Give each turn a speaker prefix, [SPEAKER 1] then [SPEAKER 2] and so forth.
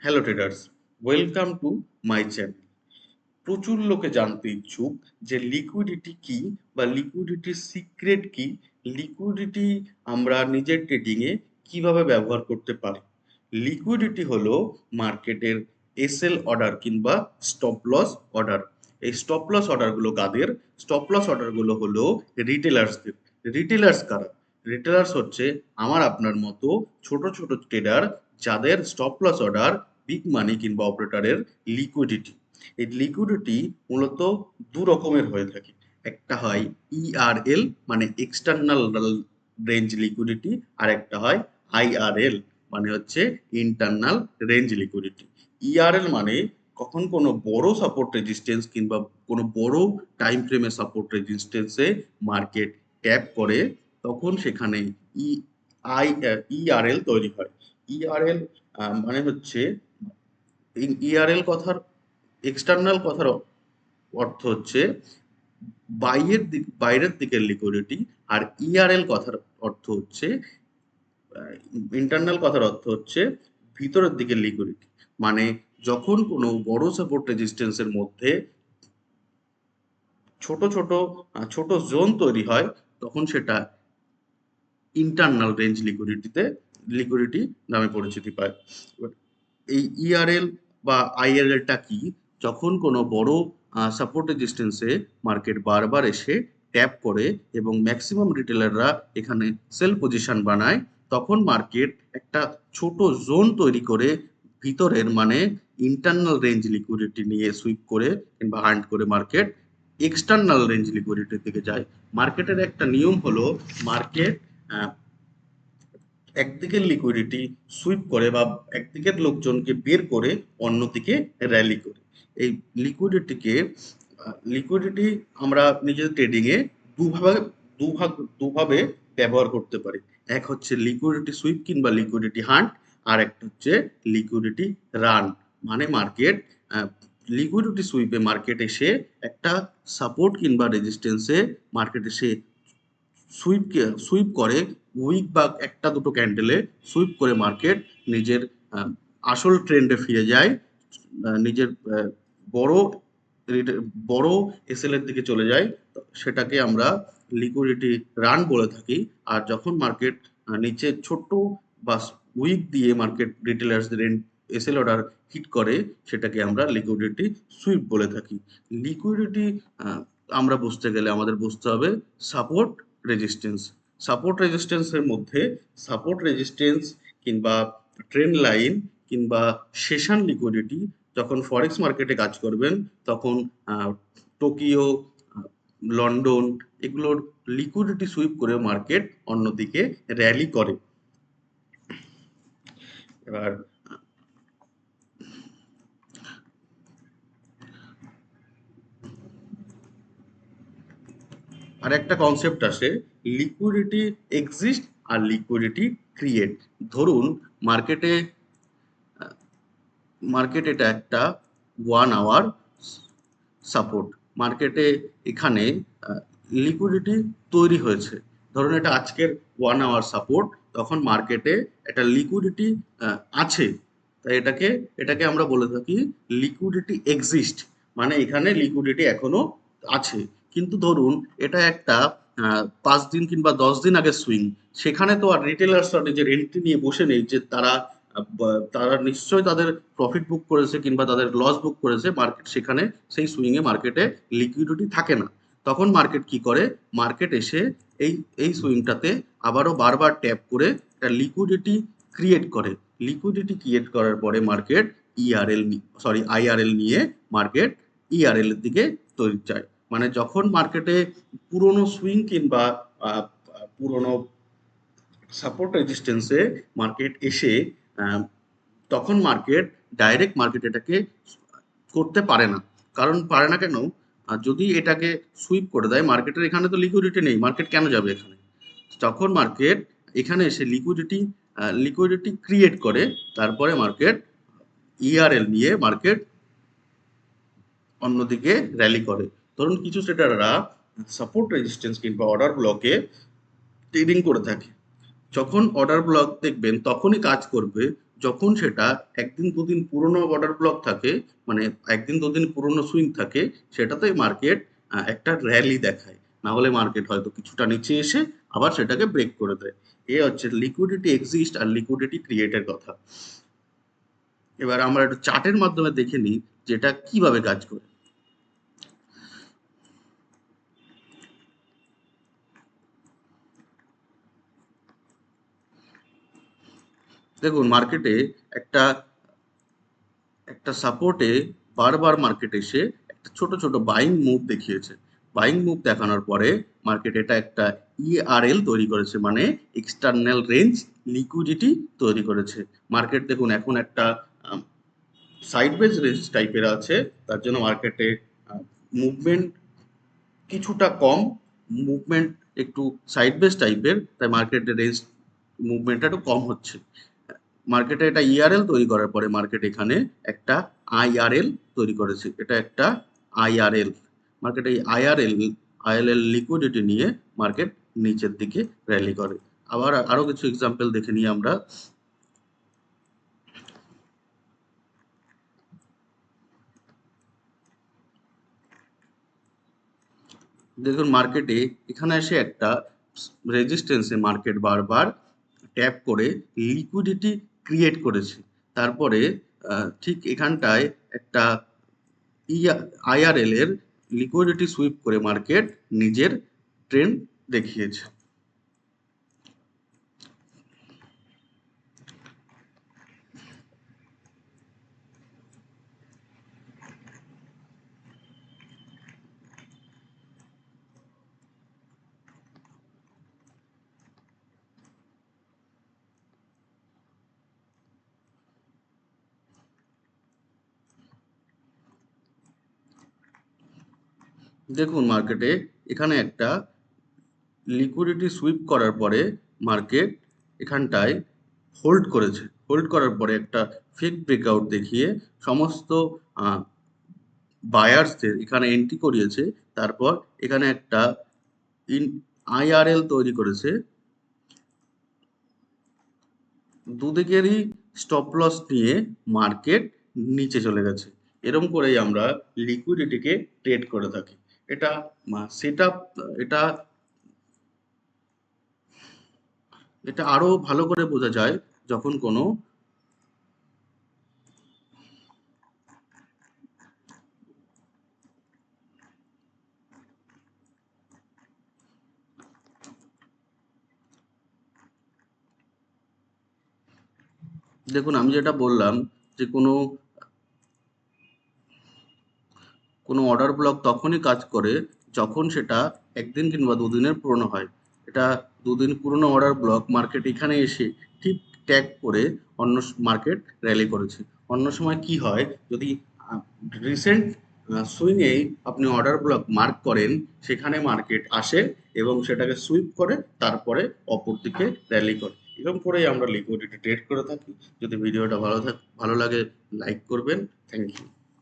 [SPEAKER 1] Hello traders, welcome to my channel. প্রচুর লোকে জানতে ইচ্ছুক যে লিকুইডিটি কি বা লিকুইডিটির সিক্রেট কি, লিকুইডিটি আমরা নিজের ট্রেডিংয়ে কিভাবে ব্যবহার করতে পারি। লিকুইডিটি হলো মার্কেটের এসএল অর্ডার কিংবা স্টপ লস অর্ডার। এই স্টপ লস অর্ডারগুলো কাদের? স্টপ লস অর্ডারগুলো হলো রিটেলার্সদের। রিটেলার্স কারা? রিটেলার্স হচ্ছে আমার আপনার মতো ছোট ছোট ট্রেডার, যাদের stop loss order big money কিংবা অপারেটরের লিকুইডিটি। এই লিকুইডিটি মূলত দু রকমের হয়ে থাকে। একটা হয় ইআরএল মানে এক্সটার্নাল রেঞ্জ লিকুইডিটি, আর একটা হয় আইআরএল মানে হচ্ছে ইন্টারনাল রেঞ্জ লিকুইডিটি। ইআরএল মানে কখন কোনো বড় সাপোর্ট রেজিস্ট্যান্স কিংবা কোনো বড় টাইম ফ্রেমে সাপোর্ট রেজিস্ট্যান্সে মার্কেট ট্যাপ করে, তখন সেখানে ই আই ইআরএল তৈরি হয়। ইআরএল মানে হচ্ছে ইআরএল কথার এক্সটার্নাল কথার অর্থ হচ্ছে বাইরের দিকের লিকুইডিটি, আর ইআরএল কথার অর্থ হচ্ছে ইন্টারনাল কথার অর্থ হচ্ছে ভিতরের দিকের লিকুইডিটি। মানে যখন কোনো বড় সাপোর্ট রেজিস্ট্যান্সের মধ্যে ছোট জোন তৈরি হয়, তখন সেটা ইন্টারনাল রেঞ্জ লিকুইডিটি নামে পরিচিতি পায়। এই ইআরএল বা আইআরএলটা কি? যখন কোনো বড় সাপোর্ট রেজিস্ট্যান্সে মার্কেট বারবার এসে ট্যাপ করে এবং ম্যাক্সিমাম রিটেলাররা এখানে সেল পজিশন বানায়, তখন মার্কেট একটা ছোট জোন তৈরি করে ভিতরের মানে ইন্টারনাল রেঞ্জ লিকুইডিটি নিয়ে সুইপ করে কিংবা হান্ট করে মার্কেট এক্সটার্নাল রেঞ্জ লিকুইডিটির দিকে যায়। মার্কেটের একটা নিয়ম হলো, মার্কেট একদিকের লিকুইডিটি সুইপ করে বা একদিকের লোকজনকে বের করে অন্যদিকে র্যালি করে। এই লিকুইডিটিকে লিকুইডিটি আমরা নিজেদের ট্রেডিং এ দুভাবে দুভাগ দুভাবে ব্যবহার করতে পারি। এক হচ্ছে লিকুইডিটি সুইপ কিংবা লিকুইডিটি হান্ট, আর একটা হচ্ছে লিকুইডিটি রান। মানে মার্কেট লিকুইডিটি সুইপে মার্কেট এসে একটা সাপোর্ট কিংবা রেজিস্ট্যান্সে মার্কেট এসে সুইপ করে উইক বা একটা দুটো ক্যান্ডেলে সুইপ করে মার্কেট নিজের আসল ট্রেন্ডে ফিরে যায়, নিজের বড় বড় এসএল এর দিকে চলে যায়। সেটাকে আমরা লিকুইডিটি রান বলে থাকি। আর যখন মার্কেট নিচে ছোট্ট বা উইক দিয়ে মার্কেট রিটেলার্সদের এসএল অর্ডার হিট করে, সেটাকে আমরা লিকুইডিটি সুইপ বলে থাকি। লিকুইডিটি আমরা বুঝতে গেলে আমাদের বুঝতে হবে সাপোর্ট রেজিস্ট্যান্স। সাপোর্ট রেজিস্ট্যান্সের মধ্যে সাপোর্ট রেজিস্ট্যান্স কিংবা ট্রেন্ড লাইন কিংবা সেশন লিকুইডিটি। যখন ফরেক্স মার্কেটে কাজ করবেন, তখন টোকিও, লন্ডন এগুলোর লিকুইডিটি সুইপ করে মার্কেট অন্যদিকে র্যালি করে। এবার আর একটা কনসেপ্ট আসে, লিকুইডিটি এক্সিস্ট আর লিকুইডিটি ক্রিয়েট। ধরুন মার্কেটে এটা একটা 1 আওয়ার সাপোর্ট। মার্কেটে এখানে লিকুইডিটি তৈরি হয়েছে। ধরুন এটা আজকের 1 আওয়ার সাপোর্ট, তখন মার্কেটে একটা লিকুইডিটি আছে, তাই এটাকে আমরা বলে থাকি লিকুইডিটি এক্সিস্ট। মানে এখানে লিকুইডিটি এখনো আছে। কিন্তু ধরুন এটা একটা 5 দিন কিংবা 10 দিন আগে সুইং, সেখানে তো আর রিটেলার্সরা নিজের এন্ট্রি নিয়ে বসে নেই যে তারা নিশ্চয়ই তাদের প্রফিট বুক করেছে কিংবা তাদের লস বুক করেছে। মার্কেট সেখানে সেই সুইং এ মার্কেটে লিকুইডিটি থাকে না। তখন মার্কেট কি করে? মার্কেট এসে এই সুইংটাতে আবারও বারবার ট্যাপ করে একটা লিকুইডিটি ক্রিয়েট করে। লিকুইডিটি ক্রিয়েট করার পরে মার্কেট আইআরএল নিয়ে মার্কেট ইআরএল এর দিকে তৈরি যায়। মানে যখন মার্কেটে পুরনো সুইং কিংবা পুরনো সাপোর্ট রেজিস্ট্যান্সে মার্কেট এসে তখন মার্কেট ডাইরেক্ট মার্কেট এটাকে করতে পারে না। কারণ পারে না কেন? যদি এটাকে সুইপ করে দেয়, মার্কেটের এখানে তো লিকুইডিটি নেই, মার্কেট কেন যাবে এখানে? তখন মার্কেট এখানে এসে লিকুইডিটি ক্রিয়েট করে, তারপরে মার্কেট ইআরএল নিয়ে মার্কেট অন্যদিকে র্যালি করে। ধরুন কিছু ট্রেডাররা সাপোর্ট রেজিস্ট্যান্স কিংবা অর্ডার ব্লকে ট্রেডিং করে থাকে। যখন অর্ডার ব্লক দেখবেন তখনই কাজ করবে যখন সেটা একদিন দুদিন পুরনো অর্ডার ব্লক থাকে, মানে একদিন দুদিন পুরনো সুইং থাকে, সেটাতেই মার্কেট একটা র্যালি দেখায়। না হলে মার্কেট হয়তো কিছুটা নিচে এসে আবার সেটাকে ব্রেক করে দেয়। এ হচ্ছে লিকুইডিটি এক্সিস্ট আর লিকুইডিটি ক্রিয়েটের কথা। এবার আমরা একটু চার্টের মাধ্যমে দেখে নিই যেটা কিভাবে কাজ করে। দেখুন মার্কেটে একটা একটা সাপোর্টে বারবার মার্কেট এসে একটা ছোট ছোট বাইং মুভ দেখিয়েছে। বাইং মুভ দেখানোর পরে মার্কেট এটা একটা ইআরএল তৈরি করেছে, মানে এক্সটার্নাল রেঞ্জ লিকুইডিটি তৈরি করেছে। মার্কেট দেখুন এখন একটা সাইডওয়েজ রেঞ্জ টাইপের আছে, তার জন্য মার্কেটে মুভমেন্ট কিছুটা কম, মুভমেন্ট একটু সাইডওয়েজ টাইপের, তাই মার্কেটের রেঞ্জ মুভমেন্টটা একটু কম হচ্ছে। মার্কেটে এটা ইআরএল তৈরি করার পরে মার্কেট এখানে একটা আইআরএল তৈরি করেছে। এটা একটা আইআরএল। মার্কেট এই আইআরএল লিকুইডিটি নিয়ে মার্কেট নিচের দিকে র্যালি করে। আবার আরো কিছু এক্সাম্পল দেখে নিই আমরা। দেখুন মার্কেটে এখানে এসে একটা রেজিস্ট্যান্সে মার্কেট বারবার ট্যাপ করে লিকুইডিটি ক্রিয়েট করেছে। তারপরে ঠিক এখানটায় একটা আইআরএল এর লিকুইডিটি সুইপ করে মার্কেট নিজের ট্রেন্ড দেখিয়েছে। দেখুন মার্কেটে এখানে একটা লিকুইডিটি সুইপ করার পরে মার্কেট এখানটায় হোল্ড করেছে। হোল্ড করার পরে একটা ফেক ব্রেকআউট দেখিয়ে সমস্ত বায়ার্সদের এখানে এন্ট্রি করিয়েছে। তারপর এখানে একটা আইআরএল তৈরি করেছে। দুদিকেরই স্টপ লস নিয়ে মার্কেট নিচে চলে গেছে। এরকম করেই আমরা লিকুইডিটিকে ট্রেড করে থাকি। এটা সেট আপ, এটা এটা আরো ভালো করে বোঝা যায় যখন কোনো দেখুন আমি যেটা বললাম যে কোনো কোনো অর্ডার ব্লক তখনই কাজ করে যখন সেটা একদিন কিংবা দুদিনের পুরনো হয়। এটা দুদিন পুরনো অর্ডার ব্লক মার্কেট এখানে এসে ঠিক ট্যাগ করে অন্য মার্কেট র্যালি করেছে। অন্য সময় কি হয়, যদি রিসেন্ট সুইংয়েই আপনি অর্ডার ব্লক মার্ক করেন, সেখানে মার্কেট আসে এবং সেটাকে সুইপ করে তারপরে অপর দিকে র্যালি করে। এরকম করেই আমরা লিকুইডিটি ট্রেড করে থাকি। যদি ভিডিওটা ভালো লাগে লাইক করবেন। Thank you.